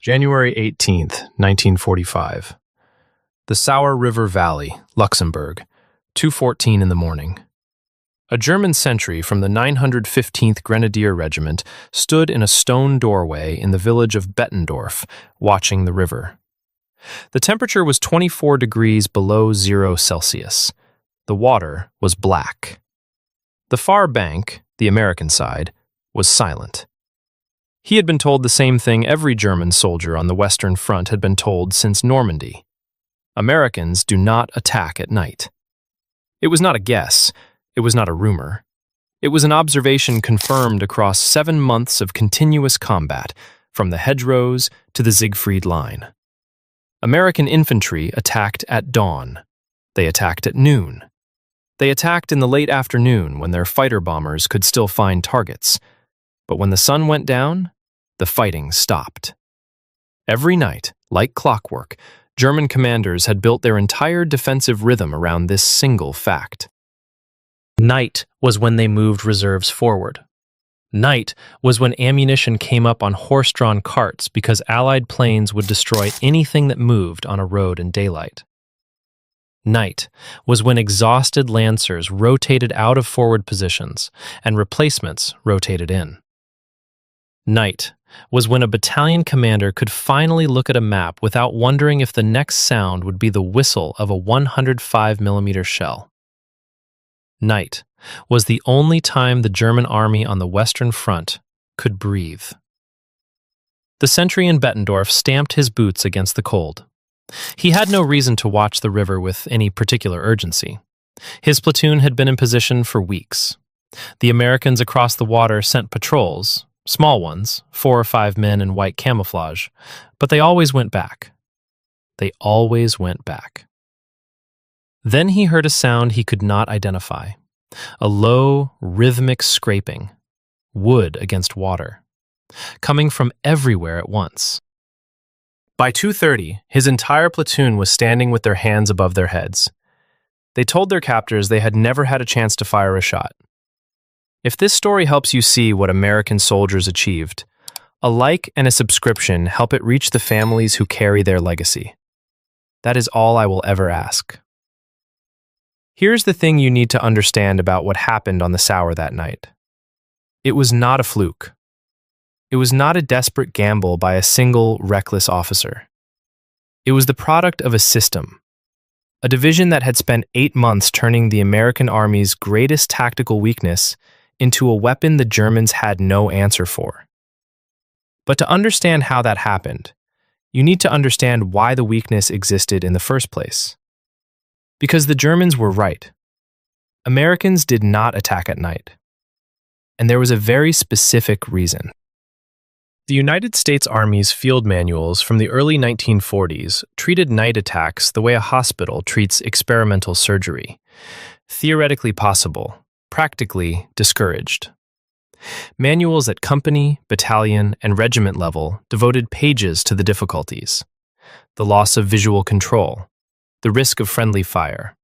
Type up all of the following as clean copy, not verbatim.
January 18th, 1945. The Sauer River Valley, Luxembourg, 2:14 in the morning. A German sentry from the 915th Grenadier Regiment stood in a stone doorway in the village of Bettendorf, watching the river. The temperature was 24 degrees below 0 Celsius. The water was black. The far bank, the American side, was silent. He had been told the same thing every German soldier on the Western Front had been told since Normandy. Americans do not attack at night. It was not a guess. It was not a rumor. It was an observation confirmed across 7 months of continuous combat, from the hedgerows to the Siegfried Line. American infantry attacked at dawn. They attacked at noon. They attacked in the late afternoon when their fighter bombers could still find targets. But when the sun went down, the fighting stopped. Every night, like clockwork, German commanders had built their entire defensive rhythm around this single fact. Night was when they moved reserves forward. Night was when ammunition came up on horse-drawn carts because Allied planes would destroy anything that moved on a road in daylight. Night was when exhausted lancers rotated out of forward positions and replacements rotated in. Night was when a battalion commander could finally look at a map without wondering if the next sound would be the whistle of a 105mm shell. Night was the only time the German army on the Western Front could breathe. The sentry in Bettendorf stamped his boots against the cold. He had no reason to watch the river with any particular urgency. His platoon had been in position for weeks. The Americans across the water sent patrols, small ones, 4 or 5 men in white camouflage, but they always went back. They always went back. Then he heard a sound he could not identify, a low, rhythmic scraping, wood against water, coming from everywhere at once. By 2:30, his entire platoon was standing with their hands above their heads. They told their captors they had never had a chance to fire a shot. If this story helps you see what American soldiers achieved, a like and a subscription help it reach the families who carry their legacy. That is all I will ever ask. Here's the thing you need to understand about what happened on the Sauer that night. It was not a fluke. It was not a desperate gamble by a single, reckless officer. It was the product of a system, a division that had spent 8 months turning the American Army's greatest tactical weakness into a weapon the Germans had no answer for. But to understand how that happened, you need to understand why the weakness existed in the first place. Because the Germans were right. Americans did not attack at night. And there was a very specific reason. The United States Army's field manuals from the early 1940s treated night attacks the way a hospital treats experimental surgery. Theoretically possible, practically discouraged. Manuals at company, battalion, and regiment level devoted pages to the difficulties. The loss of visual control, the risk of friendly fire,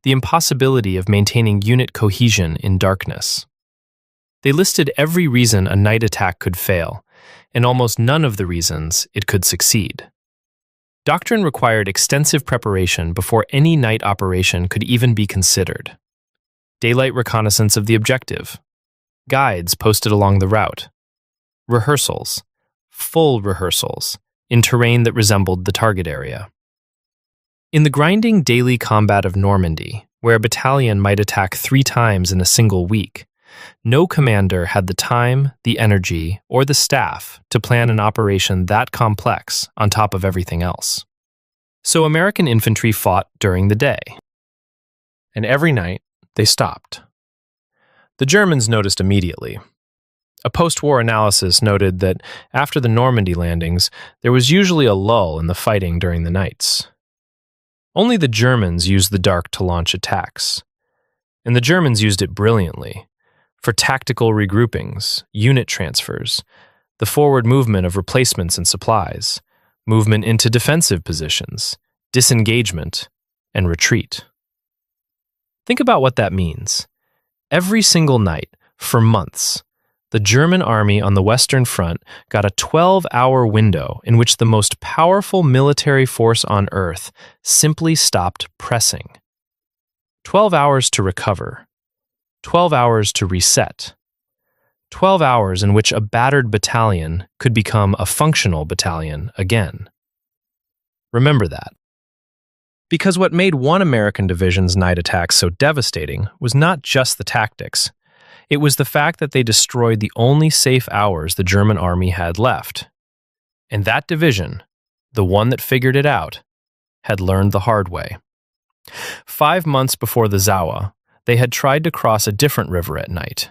the impossibility of maintaining unit cohesion in darkness. They listed every reason a night attack could fail, and almost none of the reasons it could succeed. Doctrine required extensive preparation before any night operation could even be considered. Daylight reconnaissance of the objective, guides posted along the route, rehearsals, full rehearsals, in terrain that resembled the target area. In the grinding daily combat of Normandy, where a battalion might attack 3 times in a single week, no commander had the time, the energy, or the staff to plan an operation that complex on top of everything else. So American infantry fought during the day. And every night, they stopped. The Germans noticed immediately. A post-war analysis noted that after the Normandy landings, there was usually a lull in the fighting during the nights. Only the Germans used the dark to launch attacks. And the Germans used it brilliantly. For tactical regroupings, unit transfers, the forward movement of replacements and supplies, movement into defensive positions, disengagement, and retreat. Think about what that means. Every single night, for months, the German army on the Western Front got a 12-hour window in which the most powerful military force on Earth simply stopped pressing. 12 hours to recover. 12 hours to reset. 12 hours in which a battered battalion could become a functional battalion again. Remember that. Because what made one American division's night attacks so devastating was not just the tactics. It was the fact that they destroyed the only safe hours the German army had left. And that division, the one that figured it out, had learned the hard way. 5 months before the Zawa, they had tried to cross a different river at night,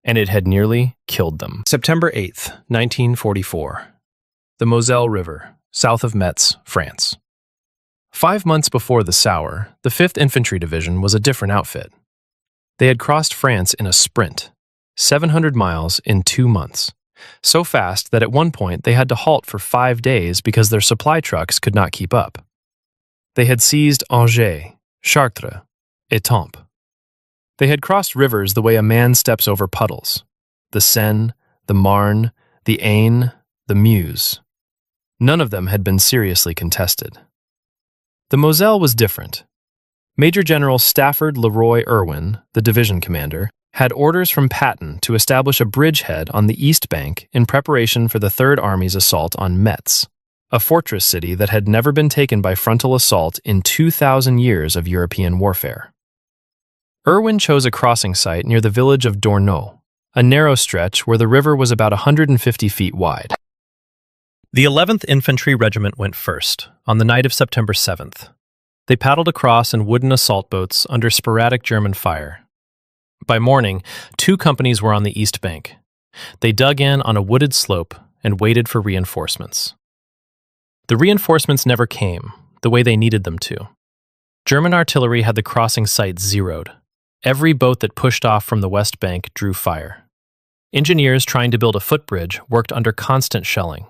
and it had nearly killed them. September 8th, 1944. The Moselle River, south of Metz, France. 5 months before the Sour, the 5th Infantry Division was a different outfit. They had crossed France in a sprint, 700 miles in 2 months, so fast that at one point they had to halt for 5 days because their supply trucks could not keep up. They had seized Angers, Chartres, Étampes. They had crossed rivers the way a man steps over puddles: the Seine, the Marne, the Aisne, the Meuse. None of them had been seriously contested. The Moselle was different. Major General Stafford Leroy Irwin, the division commander, had orders from Patton to establish a bridgehead on the east bank in preparation for the Third Army's assault on Metz, a fortress city that had never been taken by frontal assault in 2,000 years of European warfare. Irwin chose a crossing site near the village of Dornot, a narrow stretch where the river was about 150 feet wide. The 11th Infantry Regiment went first, on the night of September 7th. They paddled across in wooden assault boats under sporadic German fire. By morning, 2 companies were on the east bank. They dug in on a wooded slope and waited for reinforcements. The reinforcements never came, the way they needed them to. German artillery had the crossing site zeroed. Every boat that pushed off from the west bank drew fire. Engineers trying to build a footbridge worked under constant shelling.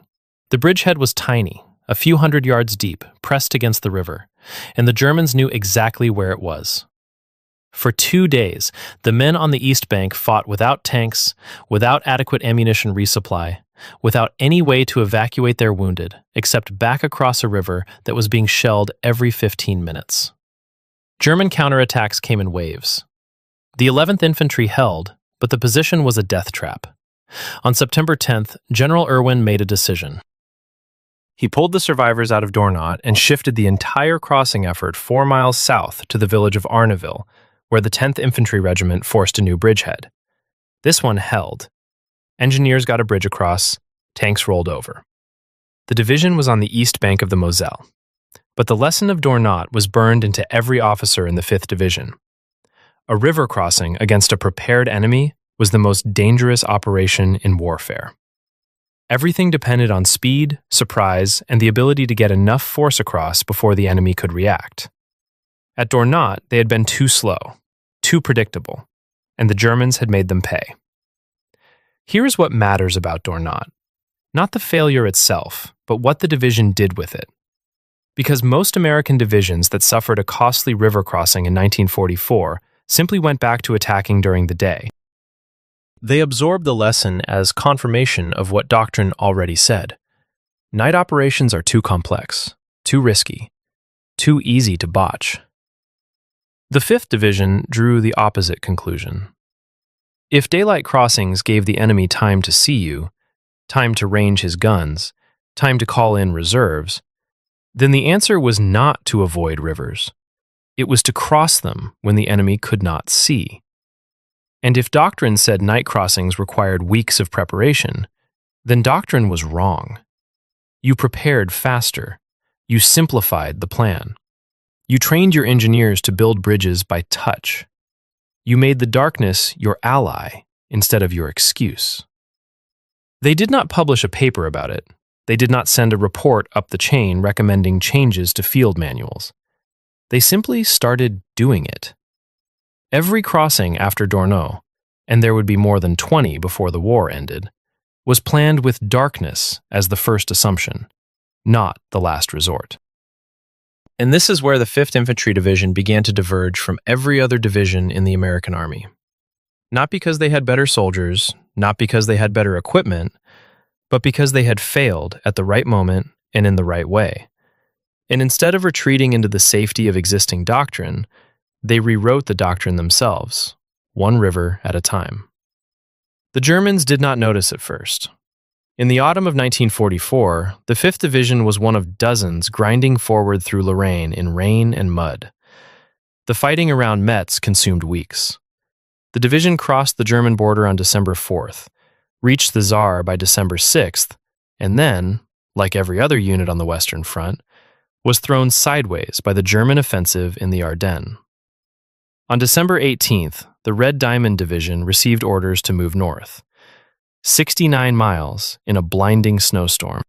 The bridgehead was tiny, a few hundred yards deep, pressed against the river, and the Germans knew exactly where it was. For 2 days, the men on the east bank fought without tanks, without adequate ammunition resupply, without any way to evacuate their wounded, except back across a river that was being shelled every 15 minutes. German counterattacks came in waves. The 11th Infantry held, but the position was a death trap. On September 10th, General Irwin made a decision. He pulled the survivors out of Dornot and shifted the entire crossing effort 4 miles south to the village of Arneville, where the 10th Infantry Regiment forced a new bridgehead. This one held. Engineers got a bridge across, tanks rolled over. The division was on the east bank of the Moselle, but the lesson of Dornot was burned into every officer in the 5th Division. A river crossing against a prepared enemy was the most dangerous operation in warfare. Everything depended on speed, surprise, and the ability to get enough force across before the enemy could react. At Dornot, they had been too slow, too predictable, and the Germans had made them pay. Here is what matters about Dornot. Not the failure itself, but what the division did with it. Because most American divisions that suffered a costly river crossing in 1944 simply went back to attacking during the day. They absorbed the lesson as confirmation of what doctrine already said. Night operations are too complex, too risky, too easy to botch. The 5th Division drew the opposite conclusion. If daylight crossings gave the enemy time to see you, time to range his guns, time to call in reserves, then the answer was not to avoid rivers. It was to cross them when the enemy could not see. And if doctrine said night crossings required weeks of preparation, then doctrine was wrong. You prepared faster. You simplified the plan. You trained your engineers to build bridges by touch. You made the darkness your ally instead of your excuse. They did not publish a paper about it. They did not send a report up the chain recommending changes to field manuals. They simply started doing it. Every crossing after Dornot, and there would be more than 20 before the war ended, was planned with darkness as the first assumption, not the last resort. And this is where the 5th Infantry Division began to diverge from every other division in the American Army. Not because they had better soldiers, not because they had better equipment, but because they had failed at the right moment and in the right way. And instead of retreating into the safety of existing doctrine, they rewrote the doctrine themselves, one river at a time. The Germans did not notice at first. In the autumn of 1944, the 5th Division was one of dozens grinding forward through Lorraine in rain and mud. The fighting around Metz consumed weeks. The division crossed the German border on December 4th, reached the Saar by December 6th, and then, like every other unit on the Western Front, was thrown sideways by the German offensive in the Ardennes. On December 18th, the Red Diamond Division received orders to move north, 69 miles in a blinding snowstorm.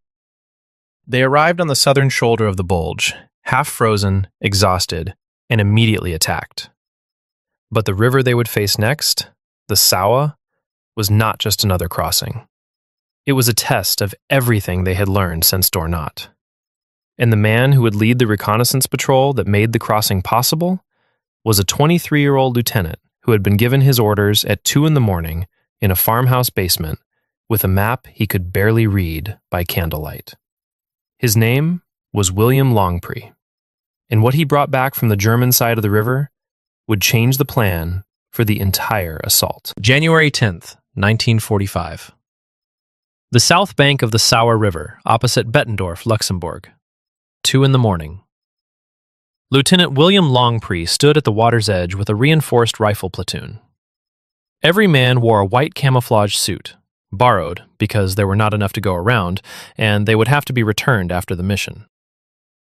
They arrived on the southern shoulder of the Bulge, half frozen, exhausted, and immediately attacked. But the river they would face next, the Sawa, was not just another crossing. It was a test of everything they had learned since Dornat. And the man who would lead the reconnaissance patrol that made the crossing possible was a 23-year-old lieutenant who had been given his orders at 2 a.m. in a farmhouse basement with a map he could barely read by candlelight. His name was William Longpre, and what he brought back from the German side of the river would change the plan for the entire assault. January 10th, 1945. The south bank of the Sauer River, opposite Bettendorf, Luxembourg. 2 a.m. Lieutenant William Longpre stood at the water's edge with a reinforced rifle platoon. Every man wore a white camouflage suit, borrowed because there were not enough to go around, and they would have to be returned after the mission.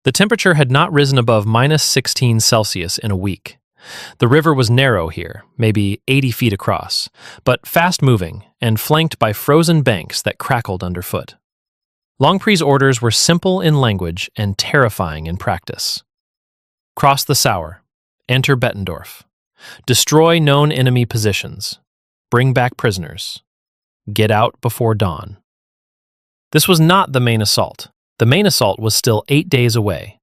The temperature had not risen above -16 Celsius in a week. The river was narrow here, maybe 80 feet across, but fast-moving and flanked by frozen banks that crackled underfoot. Longpre's orders were simple in language and terrifying in practice. Cross the Sauer, enter Bettendorf, destroy known enemy positions, bring back prisoners, get out before dawn. This was not the main assault. The main assault was still 8 days away.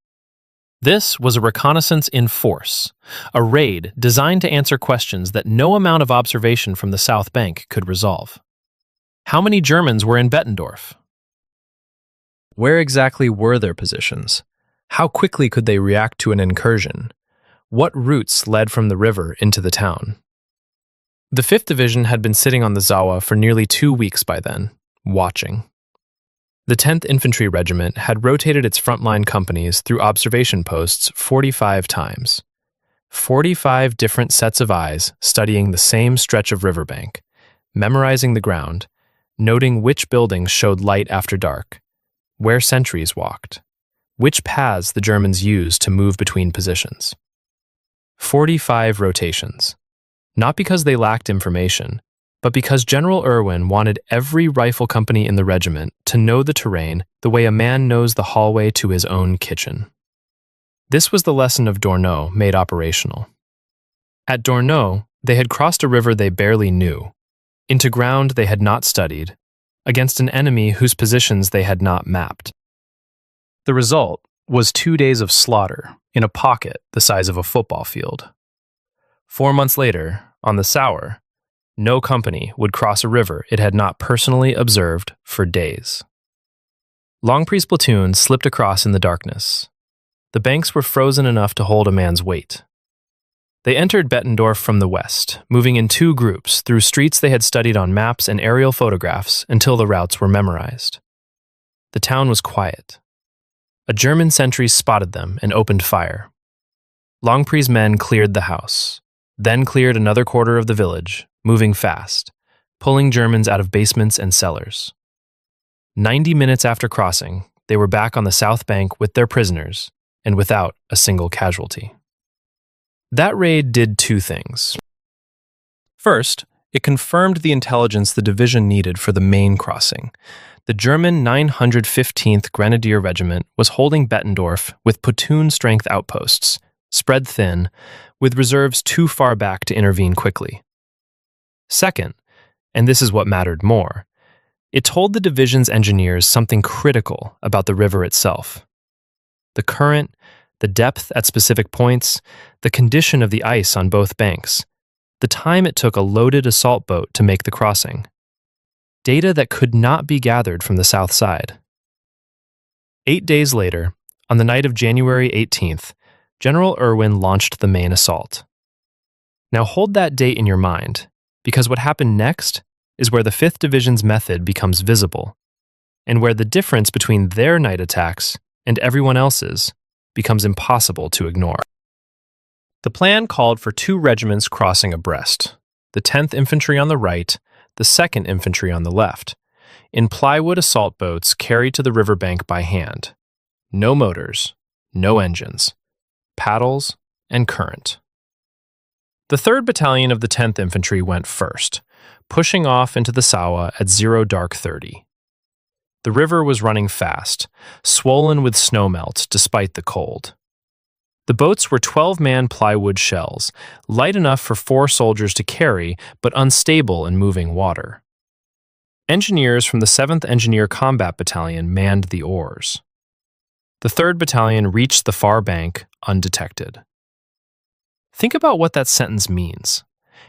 This was a reconnaissance in force, a raid designed to answer questions that no amount of observation from the South Bank could resolve. How many Germans were in Bettendorf? Where exactly were their positions? How quickly could they react to an incursion? What routes led from the river into the town? The 5th Division had been sitting on the Sawa for nearly 2 weeks by then, watching. The 10th Infantry Regiment had rotated its frontline companies through observation posts 45 times. 45 different sets of eyes studying the same stretch of riverbank, memorizing the ground, noting which buildings showed light after dark, where sentries walked, which paths the Germans used to move between positions. 45 rotations, not because they lacked information, but because General Irwin wanted every rifle company in the regiment to know the terrain the way a man knows the hallway to his own kitchen. This was the lesson of Dornot made operational. At Dornot, they had crossed a river they barely knew, into ground they had not studied, against an enemy whose positions they had not mapped. The result was 2 days of slaughter in a pocket the size of a football field. 4 months later, on the Sauer, no company would cross a river it had not personally observed for days. Longpre's platoon slipped across in the darkness. The banks were frozen enough to hold a man's weight. They entered Bettendorf from the west, moving in 2 groups through streets they had studied on maps and aerial photographs until the routes were memorized. The town was quiet. A German sentry spotted them and opened fire. Longpre's men cleared the house, then cleared another quarter of the village, moving fast, pulling Germans out of basements and cellars. 90 minutes after crossing, they were back on the south bank with their prisoners and without a single casualty. That raid did 2 things. First, it confirmed the intelligence the division needed for the main crossing. The German 915th Grenadier Regiment was holding Bettendorf with platoon-strength outposts, spread thin, with reserves too far back to intervene quickly. Second, and this is what mattered more, it told the division's engineers something critical about the river itself. The current, the depth at specific points, the condition of the ice on both banks, the time it took a loaded assault boat to make the crossing. data that could not be gathered from the south side. 8 days later, on the night of January 18th, General Irwin launched the main assault. Now hold that date in your mind, because what happened next is where the 5th Division's method becomes visible, and where the difference between their night attacks and everyone else's becomes impossible to ignore. The plan called for 2 regiments crossing abreast, the 10th Infantry on the right, the 2nd Infantry on the left, in plywood assault boats carried to the riverbank by hand. No motors, no engines, paddles, and current. The 3rd Battalion of the 10th Infantry went first, pushing off into the Sawa at 0:30. The river was running fast, swollen with snowmelt despite the cold. The boats were 12-man plywood shells, light enough for 4 soldiers to carry, but unstable in moving water. Engineers from the 7th Engineer Combat Battalion manned the oars. The 3rd Battalion reached the far bank undetected. Think about what that sentence means.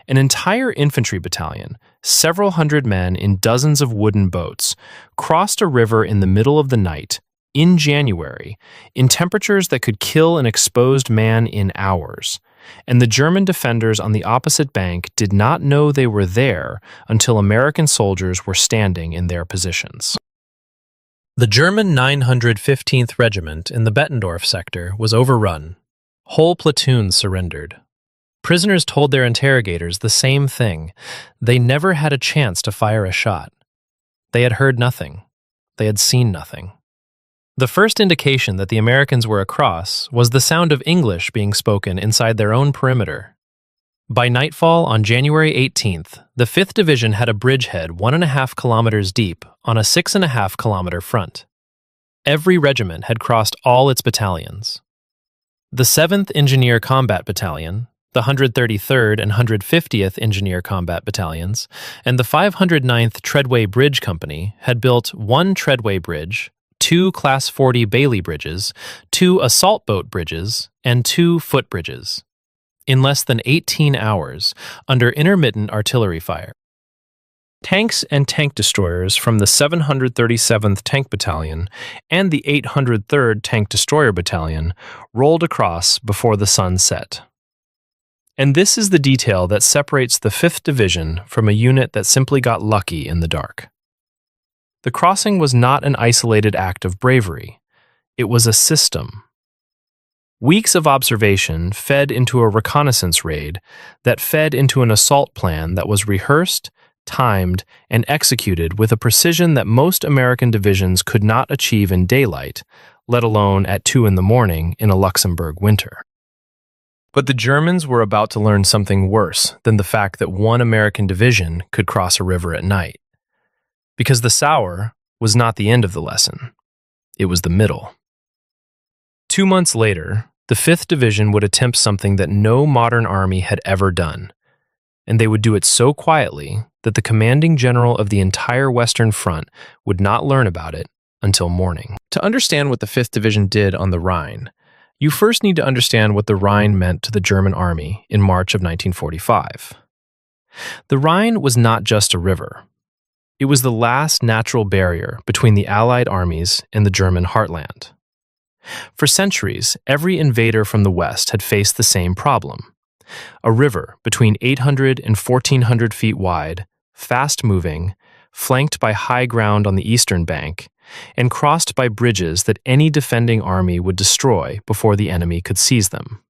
An entire infantry battalion, several hundred men in dozens of wooden boats, crossed a river in the middle of the night, in January, in temperatures that could kill an exposed man in hours, and the German defenders on the opposite bank did not know they were there until American soldiers were standing in their positions. The German 915th Regiment in the Bettendorf sector was overrun. Whole platoons surrendered. Prisoners told their interrogators the same thing. They never had a chance to fire a shot. They had heard nothing. They had seen nothing. The first indication that the Americans were across was the sound of English being spoken inside their own perimeter. By nightfall on January 18th, the 5th Division had a bridgehead 1.5 kilometers deep on a 6.5 kilometer front. Every regiment had crossed all its battalions. The 7th Engineer Combat Battalion, the 133rd and 150th Engineer Combat Battalions, and the 509th Treadway Bridge Company had built 1 treadway bridge, 2 Class 40 Bailey bridges, 2 assault boat bridges, and 2 foot bridges, in less than 18 hours, under intermittent artillery fire. Tanks and tank destroyers from the 737th Tank Battalion and the 803rd Tank Destroyer Battalion rolled across before the sun set. And this is the detail that separates the 5th Division from a unit that simply got lucky in the dark. The crossing was not an isolated act of bravery. It was a system. Weeks of observation fed into a reconnaissance raid that fed into an assault plan that was rehearsed, timed, and executed with a precision that most American divisions could not achieve in daylight, let alone at 2 a.m. in a Luxembourg winter. But the Germans were about to learn something worse than the fact that one American division could cross a river at night. Because the Saar was not the end of the lesson. It was the middle. 2 months later, the 5th Division would attempt something that no modern army had ever done, and they would do it so quietly that the commanding general of the entire Western Front would not learn about it until morning. To understand what the 5th Division did on the Rhine, you first need to understand what the Rhine meant to the German army in March of 1945. The Rhine was not just a river. It was the last natural barrier between the Allied armies and the German heartland. For centuries, every invader from the West had faced the same problem. A river between 800 and 1,400 feet wide, fast-moving, flanked by high ground on the eastern bank, and crossed by bridges that any defending army would destroy before the enemy could seize them.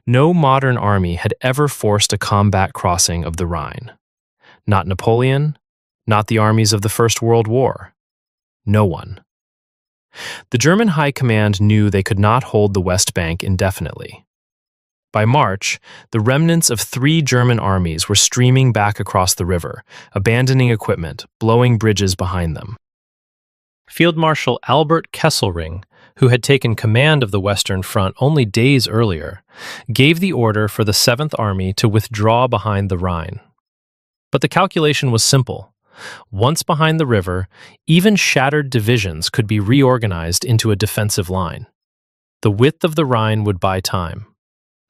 No modern army had ever forced a combat crossing of the Rhine. Not Napoleon, not the armies of the First World War. No one. The German High Command knew they could not hold the West Bank indefinitely. By March, the remnants of 3 German armies were streaming back across the river, abandoning equipment, blowing bridges behind them. Field Marshal Albert Kesselring, who had taken command of the Western Front only days earlier, gave the order for the 7th Army to withdraw behind the Rhine. But the calculation was simple. Once behind the river, even shattered divisions could be reorganized into a defensive line. The width of the Rhine would buy time.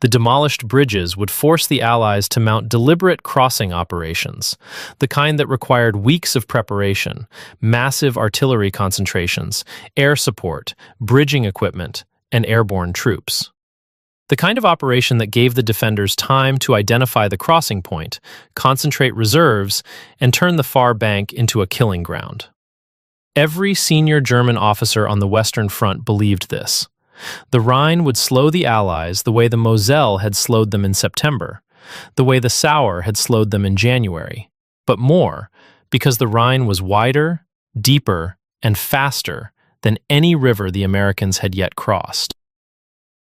The demolished bridges would force the Allies to mount deliberate crossing operations, the kind that required weeks of preparation, massive artillery concentrations, air support, bridging equipment, and airborne troops. The kind of operation that gave the defenders time to identify the crossing point, concentrate reserves, and turn the far bank into a killing ground. Every senior German officer on the Western Front believed this. The Rhine would slow the Allies the way the Moselle had slowed them in September, the way the Sauer had slowed them in January, but more, because the Rhine was wider, deeper, and faster than any river the Americans had yet crossed.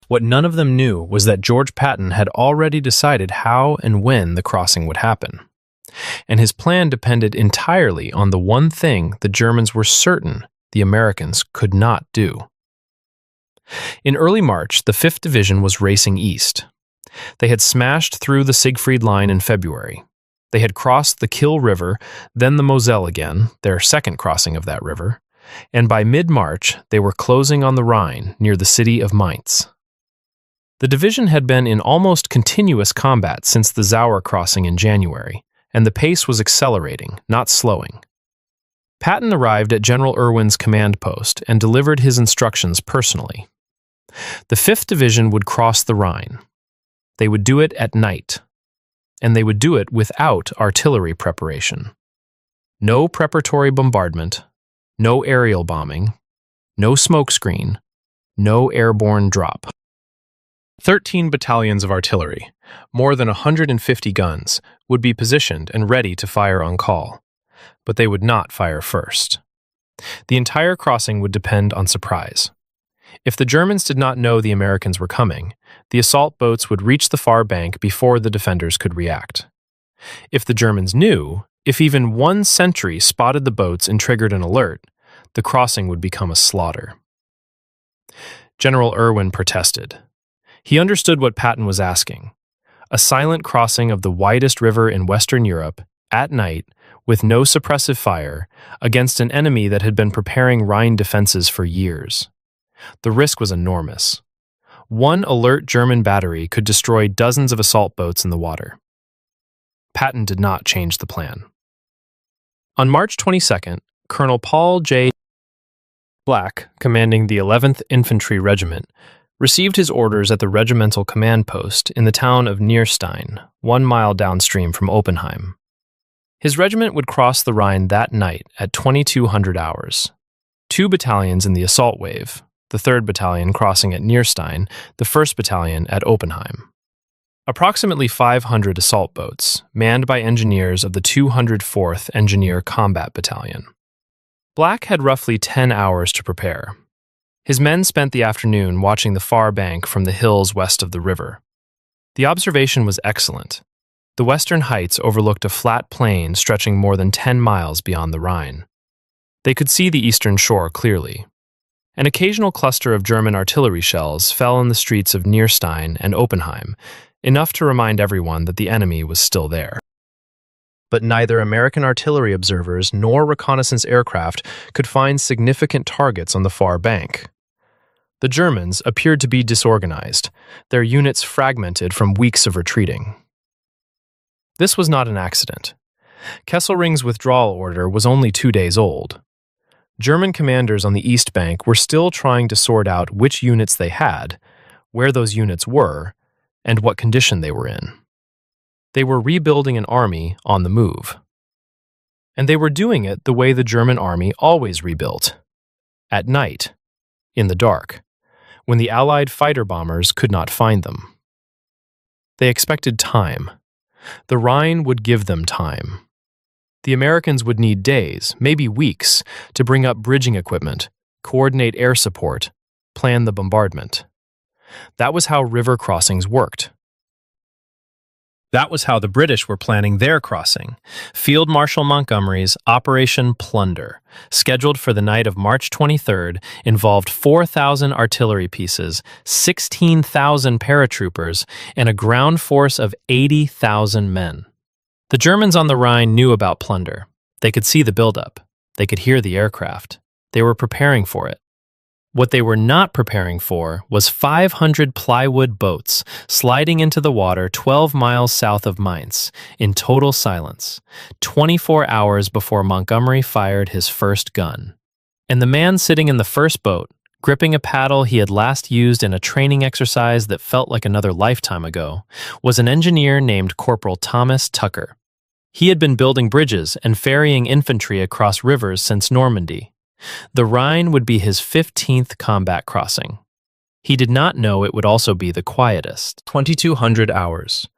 What none of them knew was that George Patton had already decided how and when the crossing would happen. And his plan depended entirely on the one thing the Germans were certain the Americans could not do. In early March, the 5th Division was racing east. They had smashed through the Siegfried Line in February. They had crossed the Kiel River, then the Moselle again, their second crossing of that river, and by mid-March they were closing on the Rhine near the city of Mainz. The division had been in almost continuous combat since the Sauer crossing in January, and the pace was accelerating, not slowing. Patton arrived at General Irwin's command post and delivered his instructions personally. The 5th Division would cross the Rhine. They would do it at night, and they would do it without artillery preparation. No preparatory bombardment, no aerial bombing, no smokescreen, no airborne drop. 13 battalions of artillery, more than 150 guns, would be positioned and ready to fire on call, but they would not fire first. The entire crossing would depend on surprise. If the Germans did not know the Americans were coming, the assault boats would reach the far bank before the defenders could react. If the Germans knew, if even one sentry spotted the boats and triggered an alert, the crossing would become a slaughter. General Irwin protested. He understood what Patton was asking. A silent crossing of the widest river in Western Europe, at night, with no suppressive fire, against an enemy that had been preparing Rhine defenses for years. The risk was enormous. One alert German battery could destroy dozens of assault boats in the water. Patton did not change the plan. On March 22nd, Colonel Paul J. Black, commanding the 11th Infantry Regiment, received his orders at the regimental command post in the town of Nierstein, 1 mile downstream from Oppenheim. His regiment would cross the Rhine that night at 2200 hours. 2 battalions in the assault wave, the 3rd Battalion crossing at Nierstein, the 1st Battalion at Oppenheim. Approximately 500 assault boats, manned by engineers of the 204th Engineer Combat Battalion. Black had roughly 10 hours to prepare. His men spent the afternoon watching the far bank from the hills west of the river. The observation was excellent. The western heights overlooked a flat plain stretching more than 10 miles beyond the Rhine. They could see the eastern shore clearly. An occasional cluster of German artillery shells fell in the streets of Nierstein and Oppenheim, enough to remind everyone that the enemy was still there. But neither American artillery observers nor reconnaissance aircraft could find significant targets on the far bank. The Germans appeared to be disorganized, their units fragmented from weeks of retreating. This was not an accident. Kesselring's withdrawal order was only 2 days old. German commanders on the East Bank were still trying to sort out which units they had, where those units were, and what condition they were in. They were rebuilding an army on the move. And they were doing it the way the German army always rebuilt. At night, in the dark, when the Allied fighter bombers could not find them. They expected time. The Rhine would give them time. The Americans would need days, maybe weeks, to bring up bridging equipment, coordinate air support, plan the bombardment. That was how river crossings worked. That was how the British were planning their crossing. Field Marshal Montgomery's Operation Plunder, scheduled for the night of March 23rd, involved 4,000 artillery pieces, 16,000 paratroopers, and a ground force of 80,000 men. The Germans on the Rhine knew about Plunder. They could see the buildup. They could hear the aircraft. They were preparing for it. What they were not preparing for was 500 plywood boats sliding into the water 12 miles south of Mainz in total silence, 24 hours before Montgomery fired his first gun. And the man sitting in the first boat, gripping a paddle he had last used in a training exercise that felt like another lifetime ago, was an engineer named Corporal Thomas Tucker. He had been building bridges and ferrying infantry across rivers since Normandy. The Rhine would be his 15th combat crossing. He did not know it would also be the quietest. 2200 hours.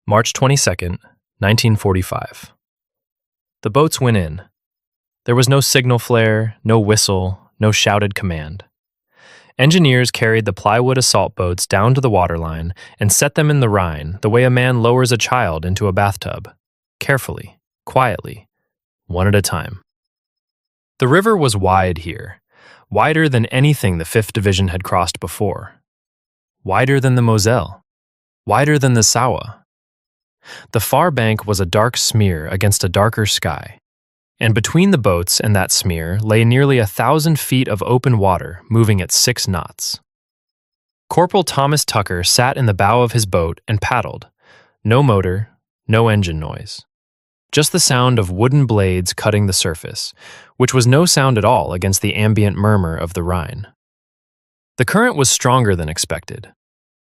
March 22nd, 1945. The boats went in. There was no signal flare, no whistle, no shouted command. Engineers carried the plywood assault boats down to the waterline and set them in the Rhine the way a man lowers a child into a bathtub, carefully, quietly, one at a time. The river was wide here, wider than anything the 5th Division had crossed before. Wider than the Moselle, wider than the Sauer. The far bank was a dark smear against a darker sky, and between the boats and that smear lay nearly 1,000 feet of open water moving at 6 knots. Corporal Thomas Tucker sat in the bow of his boat and paddled. No motor, no engine noise. Just the sound of wooden blades cutting the surface, which was no sound at all against the ambient murmur of the Rhine. The current was stronger than expected.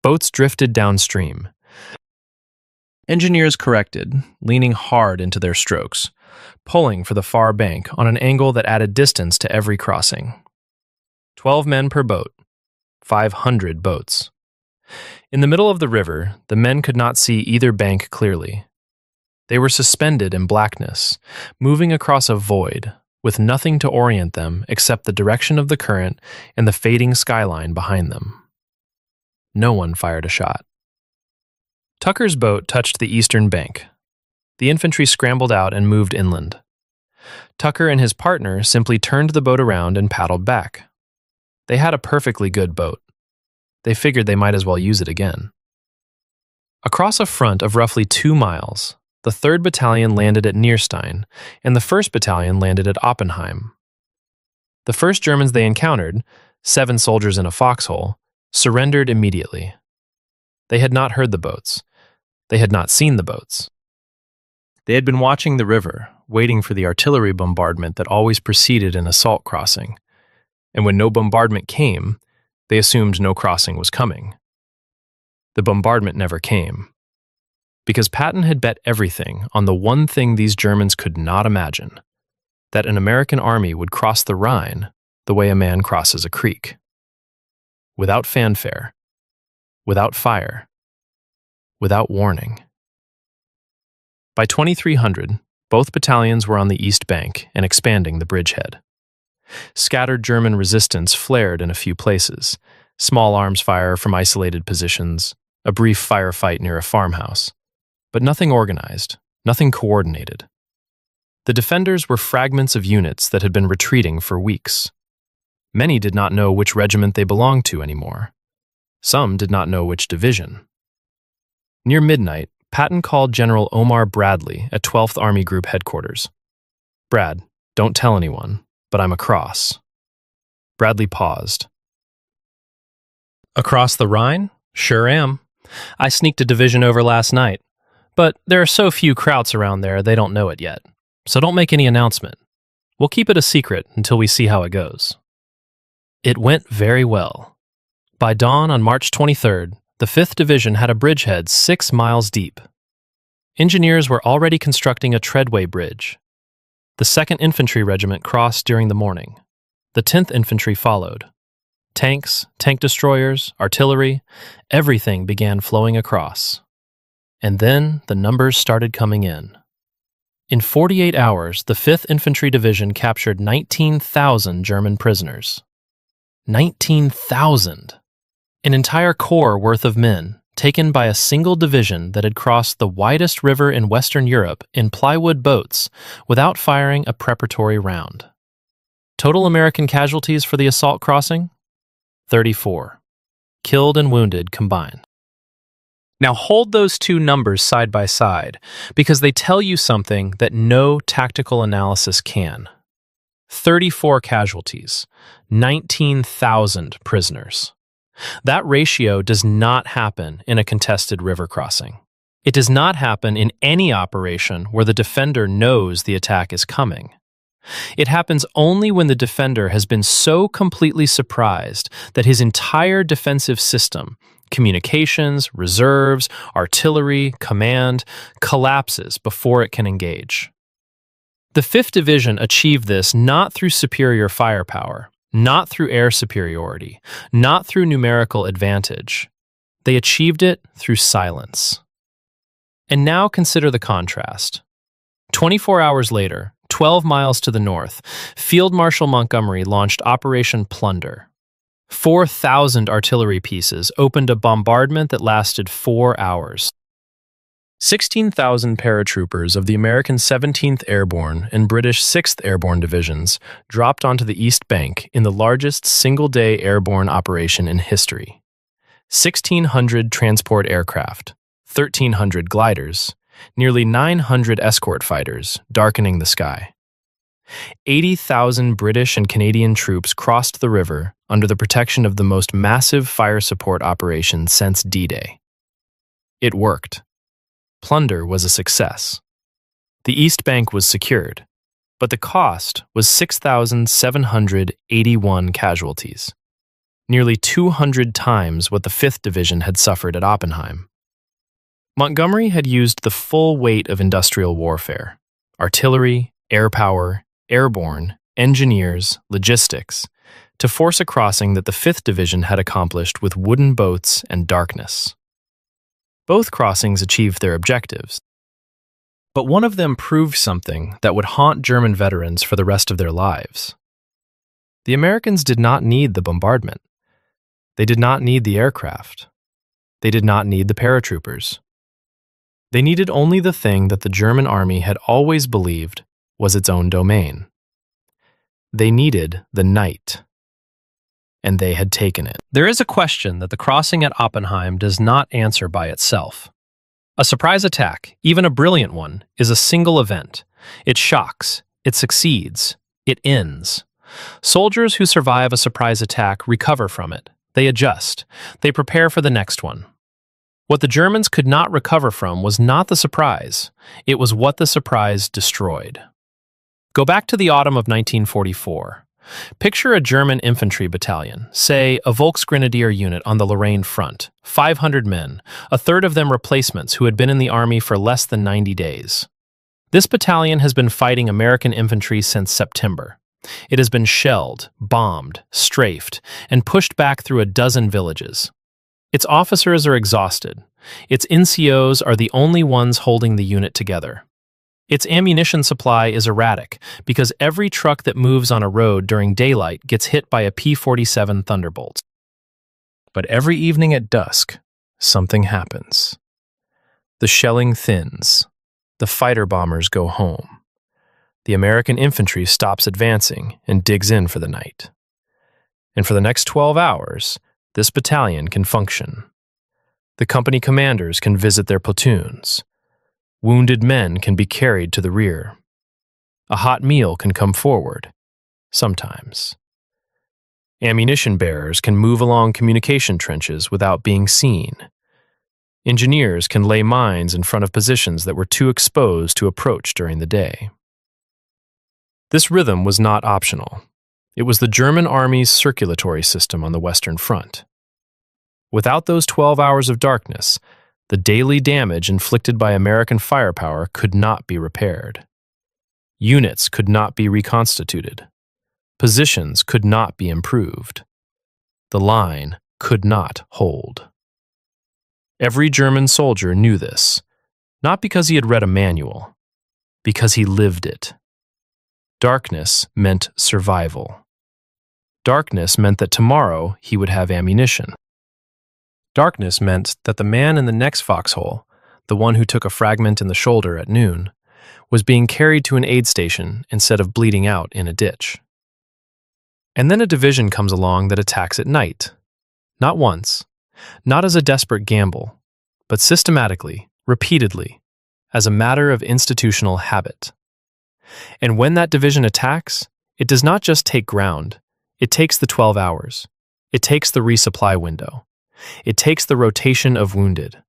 Boats drifted downstream. Engineers corrected, leaning hard into their strokes, pulling for the far bank on an angle that added distance to every crossing. 12 men per boat, 500 boats. In the middle of the river, the men could not see either bank clearly. They were suspended in blackness, moving across a void, with nothing to orient them except the direction of the current and the fading skyline behind them. No one fired a shot. Tucker's boat touched the eastern bank. The infantry scrambled out and moved inland. Tucker and his partner simply turned the boat around and paddled back. They had a perfectly good boat. They figured they might as well use it again. Across a front of roughly 2 miles, the 3rd Battalion landed at Nierstein, and the 1st Battalion landed at Oppenheim. The first Germans they encountered, 7 soldiers in a foxhole, surrendered immediately. They had not heard the boats. They had not seen the boats. They had been watching the river, waiting for the artillery bombardment that always preceded an assault crossing, and when no bombardment came, they assumed no crossing was coming. The bombardment never came, because Patton had bet everything on the one thing these Germans could not imagine, that an American army would cross the Rhine the way a man crosses a creek. Without fanfare, without fire, without warning. By 2300, both battalions were on the east bank and expanding the bridgehead. Scattered German resistance flared in a few places, small arms fire from isolated positions, a brief firefight near a farmhouse. But nothing organized, nothing coordinated. The defenders were fragments of units that had been retreating for weeks. Many did not know which regiment they belonged to anymore. Some did not know which division. Near midnight, Patton called General Omar Bradley at 12th Army Group headquarters. "Brad, don't tell anyone, but I'm across." Bradley paused. "Across the Rhine? Sure am. I sneaked a division over last night. But there are so few Krauts around there they don't know it yet, so don't make any announcement. We'll keep it a secret until we see how it goes." It went very well. By dawn on March 23rd, the 5th Division had a bridgehead 6 miles deep. Engineers were already constructing a treadway bridge. The 2nd Infantry Regiment crossed during the morning. The 10th Infantry followed. Tanks, tank destroyers, artillery, everything began flowing across. And then the numbers started coming in. In 48 hours, the 5th Infantry Division captured 19,000 German prisoners. 19,000! An entire corps worth of men, taken by a single division that had crossed the widest river in Western Europe in plywood boats without firing a preparatory round. Total American casualties for the assault crossing? 34. Killed and wounded combined. Now hold those two numbers side by side, because they tell you something that no tactical analysis can. 34 casualties, 19,000 prisoners. That ratio does not happen in a contested river crossing. It does not happen in any operation where the defender knows the attack is coming. It happens only when the defender has been so completely surprised that his entire defensive system, communications, reserves, artillery, command, collapses before it can engage. The 5th Division achieved this not through superior firepower, not through air superiority, not through numerical advantage. They achieved it through silence. And now consider the contrast. 24 hours later, 12 miles to the north, Field Marshal Montgomery launched Operation Plunder. 4,000 artillery pieces opened a bombardment that lasted 4 hours. 16,000 paratroopers of the American 17th Airborne and British 6th Airborne Divisions dropped onto the East Bank in the largest single-day airborne operation in history. 1,600 transport aircraft, 1,300 gliders, nearly 900 escort fighters darkening the sky. 80,000 British and Canadian troops crossed the river under the protection of the most massive fire support operation since D-Day. It worked. Plunder was a success. The East Bank was secured, but the cost was 6,781 casualties, nearly 200 times what the 5th Division had suffered at Oppenheim. Montgomery had used the full weight of industrial warfare: artillery, air power, airborne, engineers, logistics, to force a crossing that the 5th Division had accomplished with wooden boats and darkness. Both crossings achieved their objectives, but one of them proved something that would haunt German veterans for the rest of their lives. The Americans did not need the bombardment. They did not need the aircraft. They did not need the paratroopers. They needed only the thing that the German army had always believed was its own domain. They needed the night. And they had taken it. There is a question that the crossing at Oppenheim does not answer by itself. A surprise attack, even a brilliant one, is a single event. It shocks, it succeeds, it ends. Soldiers who survive a surprise attack recover from it. They adjust. They prepare for the next one. What the Germans could not recover from was not the surprise. It was what the surprise destroyed. Go back to the autumn of 1944. Picture a German infantry battalion, say a Volksgrenadier unit on the Lorraine front, 500 men, a third of them replacements who had been in the army for less than 90 days. This battalion has been fighting American infantry since September. It has been shelled, bombed, strafed, and pushed back through a dozen villages. Its officers are exhausted. Its NCOs are the only ones holding the unit together. Its ammunition supply is erratic because every truck that moves on a road during daylight gets hit by a P-47 Thunderbolt. But every evening at dusk, something happens. The shelling thins. The fighter bombers go home. The American infantry stops advancing and digs in for the night. And for the next 12 hours, this battalion can function. The company commanders can visit their platoons. Wounded men can be carried to the rear. A hot meal can come forward, sometimes. Ammunition bearers can move along communication trenches without being seen. Engineers can lay mines in front of positions that were too exposed to approach during the day. This rhythm was not optional. It was the German army's circulatory system on the Western Front. Without those 12 hours of darkness, the daily damage inflicted by American firepower could not be repaired. Units could not be reconstituted. Positions could not be improved. The line could not hold. Every German soldier knew this, not because he had read a manual, because he lived it. Darkness meant survival. Darkness meant that tomorrow he would have ammunition. Darkness meant that the man in the next foxhole, the one who took a fragment in the shoulder at noon, was being carried to an aid station instead of bleeding out in a ditch. And then a division comes along that attacks at night. Not once, not as a desperate gamble, but systematically, repeatedly, as a matter of institutional habit. And when that division attacks, It does not just take ground. It takes the 12 hours. It takes the resupply window. It takes the rotation of wounded.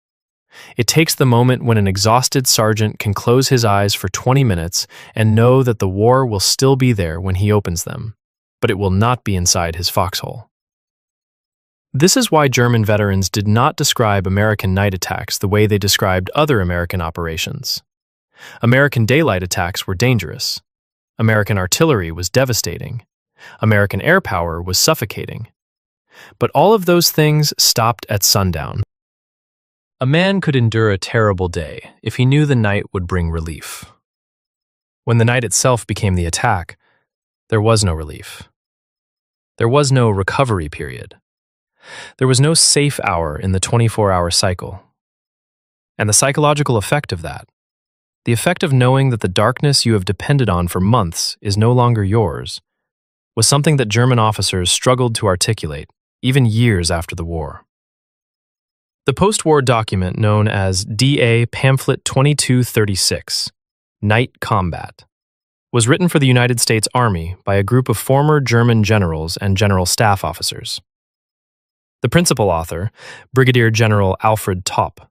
It takes the moment when an exhausted sergeant can close his eyes for 20 minutes and know that the war will still be there when he opens them, but it will not be inside his foxhole. This is why German veterans did not describe American night attacks the way they described other American operations. American daylight attacks were dangerous. American artillery was devastating. American air power was suffocating. But all of those things stopped at sundown. A man could endure a terrible day if he knew the night would bring relief. When the night itself became the attack, there was no relief. There was no recovery period. There was no safe hour in the 24-hour cycle. And the psychological effect of that, the effect of knowing that the darkness you have depended on for months is no longer yours, was something that German officers struggled to articulate, even years after the war. The post-war document known as DA Pamphlet 2236, Night Combat, was written for the United States Army by a group of former German generals and general staff officers. The principal author, Brigadier General Alfred Topp,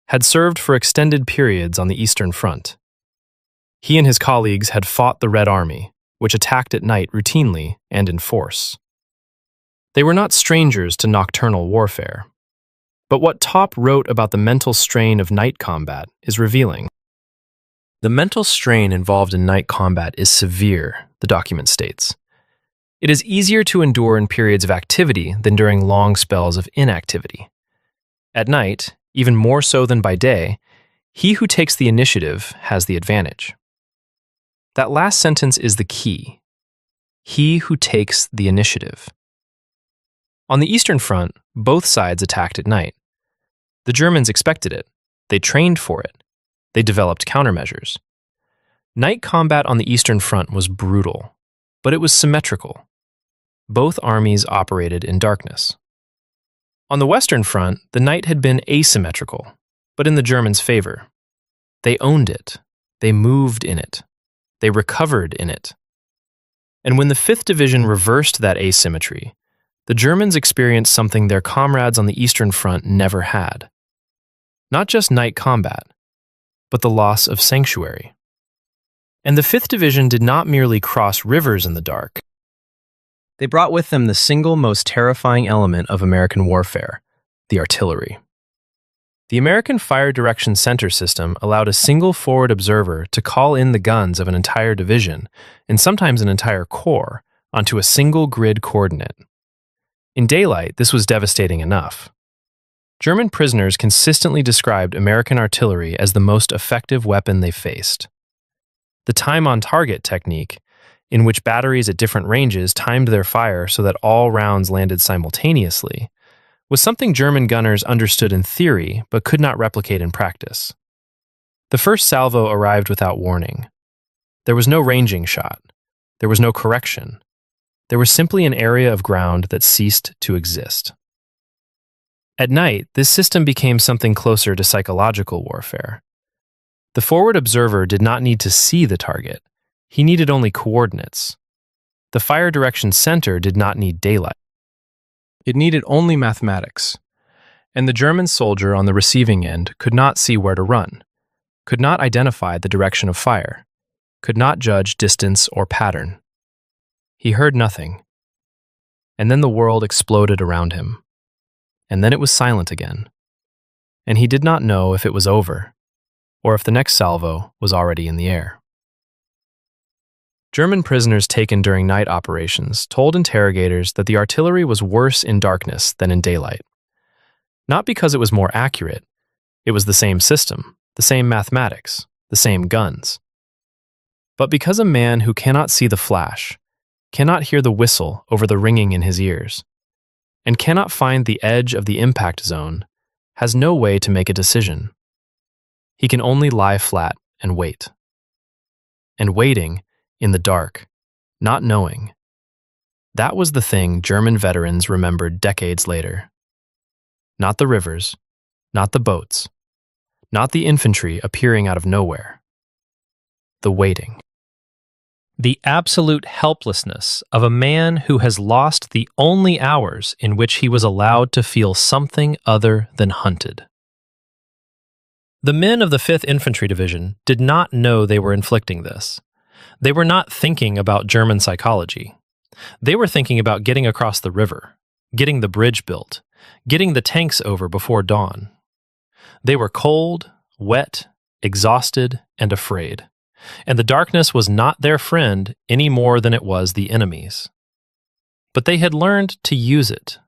had served for extended periods on the Eastern Front. He and his colleagues had fought the Red Army, which attacked at night routinely and in force. They were not strangers to nocturnal warfare. But what Topp wrote about the mental strain of night combat is revealing. The mental strain involved in night combat is severe, the document states. It is easier to endure in periods of activity than during long spells of inactivity. At night, even more so than by day, he who takes the initiative has the advantage. That last sentence is the key. He who takes the initiative. On the Eastern Front, both sides attacked at night. The Germans expected it. They trained for it. They developed countermeasures. Night combat on the Eastern Front was brutal, but it was symmetrical. Both armies operated in darkness. On the Western Front, the night had been asymmetrical, but in the Germans' favor. They owned it. They moved in it. They recovered in it. And when the 5th Division reversed that asymmetry, the Germans experienced something their comrades on the Eastern Front never had. Not just night combat, but the loss of sanctuary. And the 5th Division did not merely cross rivers in the dark. They brought with them the single most terrifying element of American warfare, the artillery. The American Fire Direction Center system allowed a single forward observer to call in the guns of an entire division, and sometimes an entire corps, onto a single grid coordinate. In daylight, this was devastating enough. German prisoners consistently described American artillery as the most effective weapon they faced. The time-on-target technique, in which batteries at different ranges timed their fire so that all rounds landed simultaneously, was something German gunners understood in theory but could not replicate in practice. The first salvo arrived without warning. There was no ranging shot. There was no correction. There was simply an area of ground that ceased to exist. At night, this system became something closer to psychological warfare. The forward observer did not need to see the target. He needed only coordinates. The Fire Direction Center did not need daylight. It needed only mathematics. And the German soldier on the receiving end could not see where to run, could not identify the direction of fire, could not judge distance or pattern. He heard nothing. And then the world exploded around him. And then it was silent again. And he did not know if it was over, or if the next salvo was already in the air. German prisoners taken during night operations told interrogators that the artillery was worse in darkness than in daylight. Not because it was more accurate. It was the same system, the same mathematics, the same guns. But because a man who cannot see the flash, cannot hear the whistle over the ringing in his ears, and cannot find the edge of the impact zone, has no way to make a decision. He can only lie flat and wait. And waiting, in the dark, not knowing, that was the thing German veterans remembered decades later. Not the rivers, not the boats, not the infantry appearing out of nowhere. The waiting. The absolute helplessness of a man who has lost the only hours in which he was allowed to feel something other than hunted. The men of the 5th Infantry Division did not know they were inflicting this. They were not thinking about German psychology. They were thinking about getting across the river, getting the bridge built, getting the tanks over before dawn. They were cold, wet, exhausted, and afraid. And the darkness was not their friend any more than it was the enemy's. But they had learned to use it.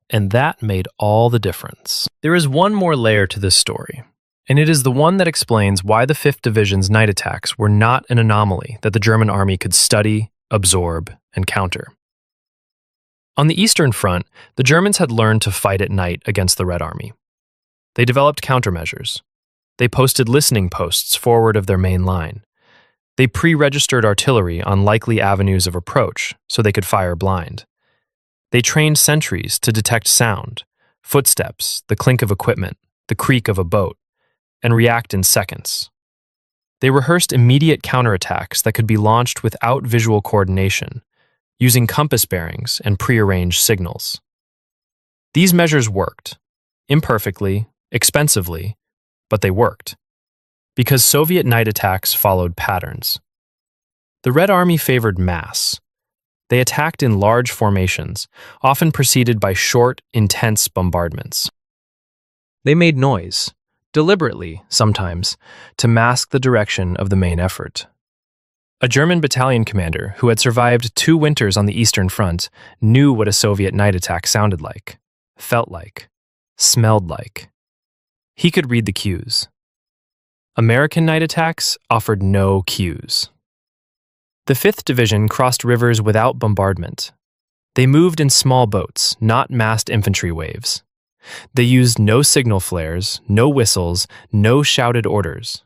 And that made all the difference. There is one more layer to this story, and it is the one that explains why the 5th Division's night attacks were not an anomaly that the German army could study, absorb, and counter. On the Eastern Front, the Germans had learned to fight at night against the Red Army. They developed countermeasures. They posted listening posts forward of their main line. They pre-registered artillery on likely avenues of approach so they could fire blind. They trained sentries to detect sound, footsteps, the clink of equipment, the creak of a boat, and react in seconds. They rehearsed immediate counterattacks that could be launched without visual coordination, using compass bearings and prearranged signals. These measures worked, imperfectly, expensively, but they worked, because Soviet night attacks followed patterns. The Red Army favored mass. They attacked in large formations, often preceded by short, intense bombardments. They made noise, deliberately sometimes, to mask the direction of the main effort. A German battalion commander who had survived 2 winters on the Eastern Front knew what a Soviet night attack sounded like, felt like, smelled like. He could read the cues. American night attacks offered no cues. The 5th Division crossed rivers without bombardment. They moved in small boats, not massed infantry waves. They used no signal flares, no whistles, no shouted orders.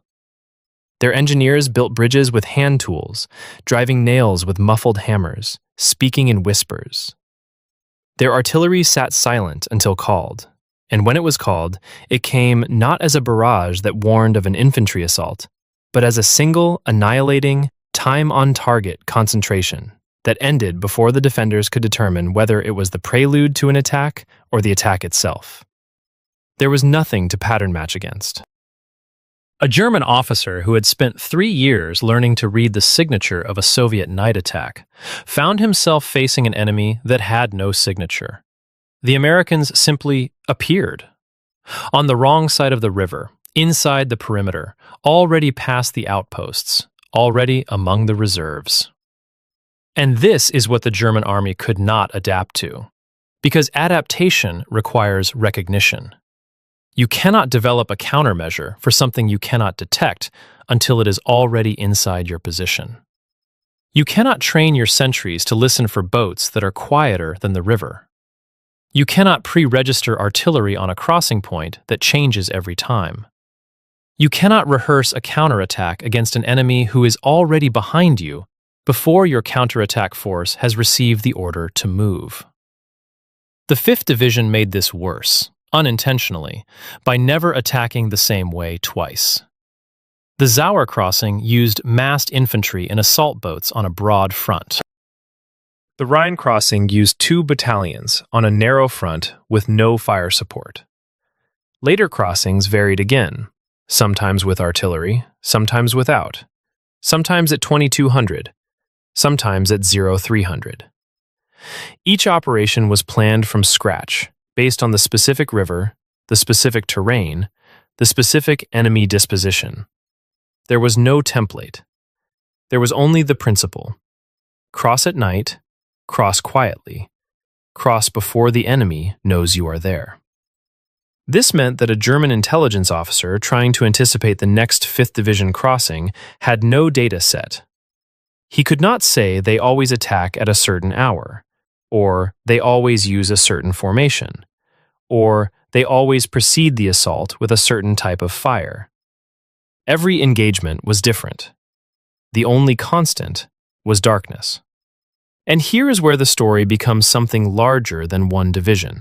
Their engineers built bridges with hand tools, driving nails with muffled hammers, speaking in whispers. Their artillery sat silent until called. And when it was called, it came not as a barrage that warned of an infantry assault, but as a single, annihilating, time-on-target concentration that ended before the defenders could determine whether it was the prelude to an attack or the attack itself. There was nothing to pattern match against. A German officer who had spent 3 years learning to read the signature of a Soviet night attack found himself facing an enemy that had no signature. The Americans simply appeared. On the wrong side of the river, inside the perimeter, already past the outposts, already among the reserves. And this is what the German army could not adapt to, because adaptation requires recognition. You cannot develop a countermeasure for something you cannot detect until it is already inside your position. You cannot train your sentries to listen for boats that are quieter than the river. You cannot pre-register artillery on a crossing point that changes every time. You cannot rehearse a counterattack against an enemy who is already behind you before your counterattack force has received the order to move. The 5th Division made this worse, unintentionally, by never attacking the same way twice. The Sauer crossing used massed infantry and assault boats on a broad front. The Rhine crossing used 2 battalions on a narrow front with no fire support. Later crossings varied again, sometimes with artillery, sometimes without, sometimes at 2,200, sometimes at 0,300. Each operation was planned from scratch, based on the specific river, the specific terrain, the specific enemy disposition. There was no template. There was only the principle. Cross at night, cross quietly, cross before the enemy knows you are there. This meant that a German intelligence officer trying to anticipate the next 5th Division crossing had no data set. He could not say they always attack at a certain hour, or they always use a certain formation, or they always precede the assault with a certain type of fire. Every engagement was different. The only constant was darkness. And here is where the story becomes something larger than one division.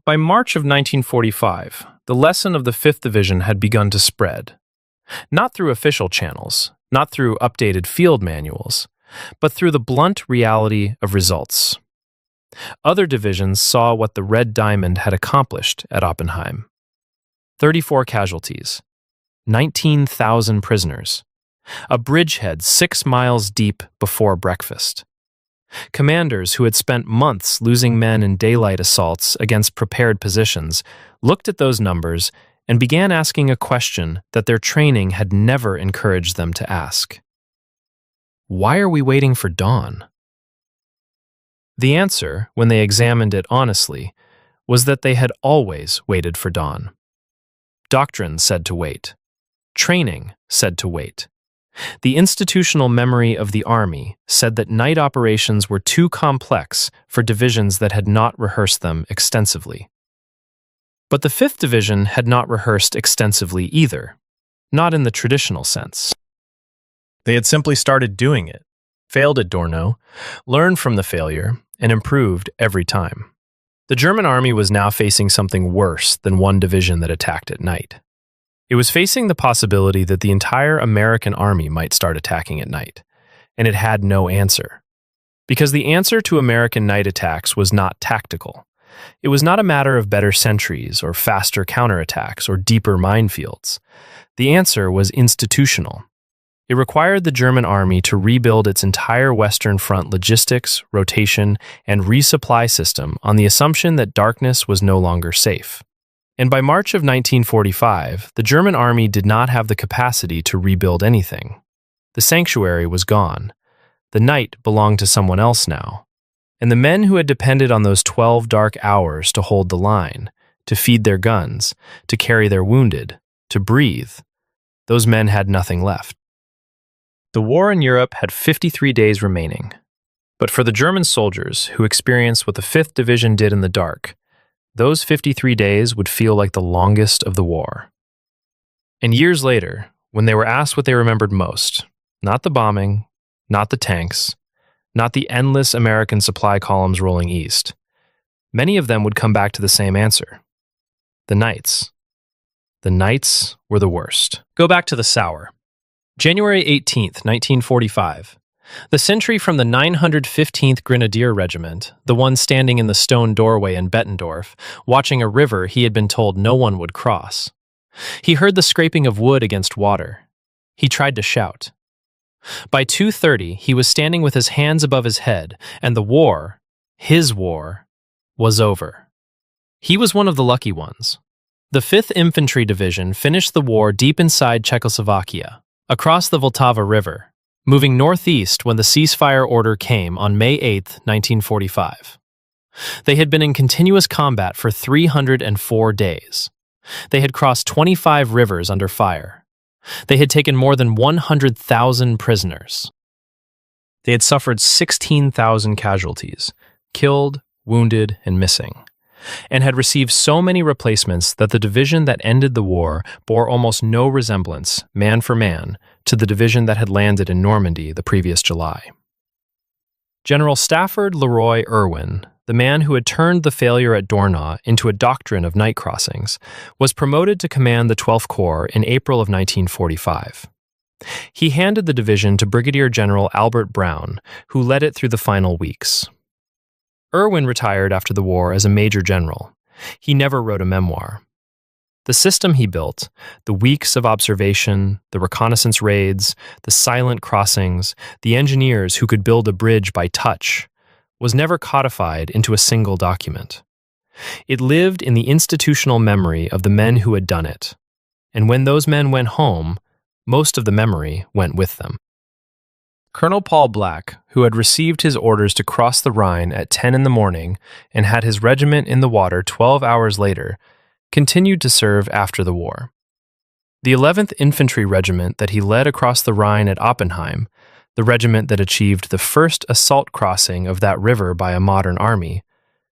By March of 1945, the lesson of the 5th Division had begun to spread. Not through official channels, not through updated field manuals, but through the blunt reality of results. Other divisions saw what the Red Diamond had accomplished at Oppenheim. 34 casualties, 19,000 prisoners, a bridgehead 6 miles deep before breakfast. Commanders who had spent months losing men in daylight assaults against prepared positions looked at those numbers and began asking a question that their training had never encouraged them to ask. Why are we waiting for dawn? The answer, when they examined it honestly, was that they had always waited for dawn. Doctrine said to wait. Training said to wait. The institutional memory of the Army said that night operations were too complex for divisions that had not rehearsed them extensively. But the 5th Division had not rehearsed extensively either, not in the traditional sense. They had simply started doing it, failed at Dorno, learned from the failure, and improved every time. The German Army was now facing something worse than one division that attacked at night. It was facing the possibility that the entire American Army might start attacking at night, and it had no answer. Because the answer to American night attacks was not tactical. It was not a matter of better sentries or faster counterattacks or deeper minefields. The answer was institutional. It required the German Army to rebuild its entire Western Front logistics, rotation, and resupply system on the assumption that darkness was no longer safe. And by March of 1945, the German Army did not have the capacity to rebuild anything. The sanctuary was gone. The night belonged to someone else now. And the men who had depended on those 12 dark hours to hold the line, to feed their guns, to carry their wounded, to breathe, those men had nothing left. The war in Europe had 53 days remaining. But for the German soldiers who experienced what the 5th Division did in the dark, those 53 days would feel like the longest of the war. And years later, when they were asked what they remembered most, not the bombing, not the tanks, not the endless American supply columns rolling east, many of them would come back to the same answer. The nights. The nights were the worst. Go back to the Sauer. January 18th, 1945. The sentry from the 915th Grenadier Regiment, the one standing in the stone doorway in Bettendorf, watching a river he had been told no one would cross. He heard the scraping of wood against water. He tried to shout. By 2:30, he was standing with his hands above his head, and the war, his war, was over. He was one of the lucky ones. The 5th Infantry Division finished the war deep inside Czechoslovakia, across the Vltava River, moving northeast when the ceasefire order came on May 8, 1945. They had been in continuous combat for 304 days. They had crossed 25 rivers under fire. They had taken more than 100,000 prisoners. They had suffered 16,000 casualties, killed, wounded, and missing, and had received so many replacements that the division that ended the war bore almost no resemblance, man for man, to the division that had landed in Normandy the previous July. General Stafford Leroy Irwin, the man who had turned the failure at Dornau into a doctrine of night crossings, was promoted to command the 12th Corps in April of 1945. He handed the division to Brigadier General Albert Brown, who led it through the final weeks. Irwin retired after the war as a major general. He never wrote a memoir. The system he built, the weeks of observation, the reconnaissance raids, the silent crossings, the engineers who could build a bridge by touch, was never codified into a single document. It lived in the institutional memory of the men who had done it, and when those men went home, most of the memory went with them. Colonel Paul Black, who had received his orders to cross the Rhine at 10 in the morning and had his regiment in the water 12 hours later, continued to serve after the war. The 11th Infantry Regiment that he led across the Rhine at Oppenheim, the regiment that achieved the first assault crossing of that river by a modern army,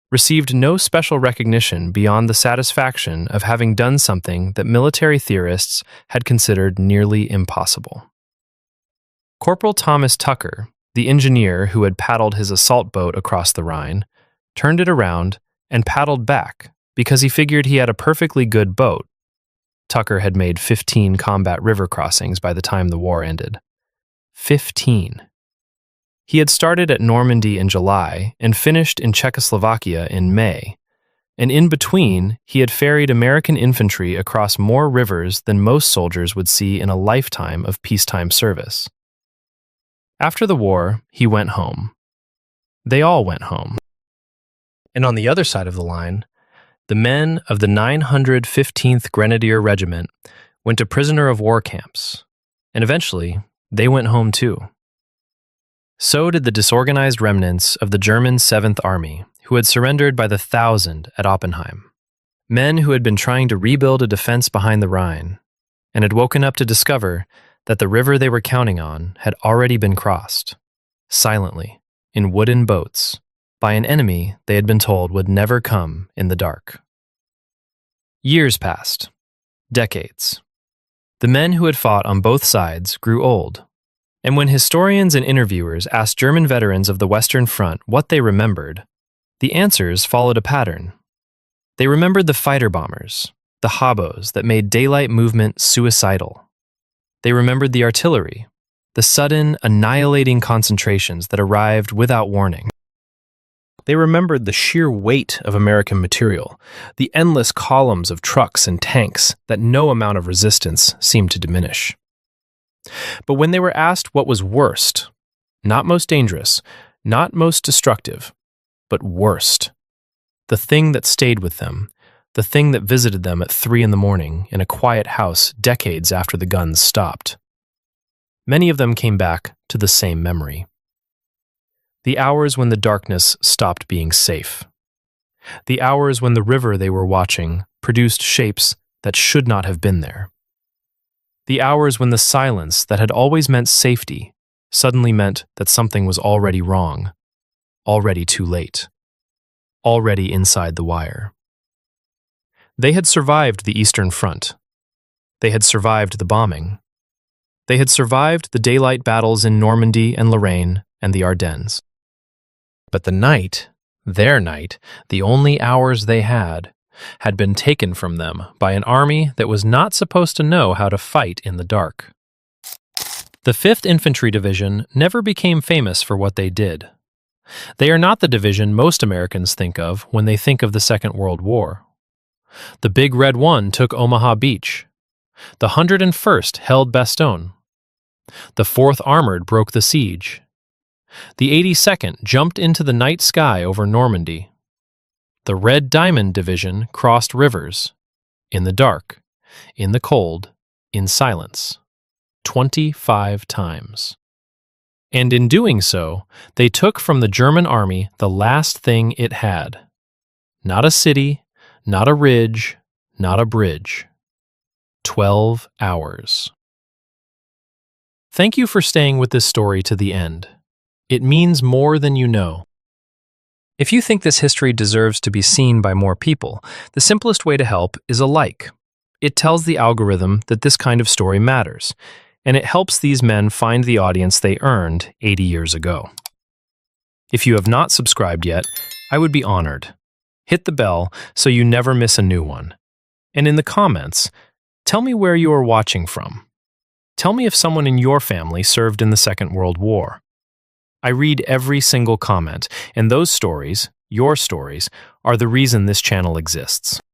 received no special recognition beyond the satisfaction of having done something that military theorists had considered nearly impossible. Corporal Thomas Tucker, the engineer who had paddled his assault boat across the Rhine, turned it around and paddled back because he figured he had a perfectly good boat. Tucker had made 15 combat river crossings by the time the war ended. 15. He had started at Normandy in July and finished in Czechoslovakia in May, and in between, he had ferried American infantry across more rivers than most soldiers would see in a lifetime of peacetime service. After the war, he went home. They all went home. And on the other side of the line, the men of the 915th Grenadier Regiment went to prisoner of war camps, and eventually, they went home too. So did the disorganized remnants of the German 7th Army, who had surrendered by the thousand at Oppenheim. Men who had been trying to rebuild a defense behind the Rhine, and had woken up to discover that the river they were counting on had already been crossed, silently, in wooden boats, by an enemy they had been told would never come in the dark. Years passed. Decades. The men who had fought on both sides grew old, and when historians and interviewers asked German veterans of the Western Front what they remembered, the answers followed a pattern. They remembered the fighter bombers, the hobos that made daylight movement suicidal. They remembered the artillery, the sudden, annihilating concentrations that arrived without warning. They remembered the sheer weight of American material, the endless columns of trucks and tanks that no amount of resistance seemed to diminish. But when they were asked what was worst, not most dangerous, not most destructive, but worst, the thing that stayed with them, the thing that visited them at 3 a.m. in a quiet house decades after the guns stopped, many of them came back to the same memory. The hours when the darkness stopped being safe. The hours when the river they were watching produced shapes that should not have been there. The hours when the silence that had always meant safety suddenly meant that something was already wrong, already too late, already inside the wire. They had survived the Eastern Front. They had survived the bombing. They had survived the daylight battles in Normandy and Lorraine and the Ardennes. But the night, their night, the only hours they had been taken from them by an army that was not supposed to know how to fight in the dark. The 5th Infantry Division never became famous for what they did. They are not the division most Americans think of when they think of the Second World War. The Big Red One took Omaha Beach. The 101st held Bastogne. The 4th Armored broke the siege. The 82nd jumped into the night sky over Normandy. The Red Diamond Division crossed rivers, in the dark, in the cold, in silence, 25 times. And in doing so, they took from the German army the last thing it had. Not a city, not a ridge, not a bridge. 12 hours. Thank you for staying with this story to the end. It means more than you know. If you think this history deserves to be seen by more people, the simplest way to help is a like. It tells the algorithm that this kind of story matters, and it helps these men find the audience they earned 80 years ago. If you have not subscribed yet, I would be honored. Hit the bell so you never miss a new one. And in the comments, tell me where you are watching from. Tell me if someone in your family served in the Second World War. I read every single comment, and those stories, your stories, are the reason this channel exists.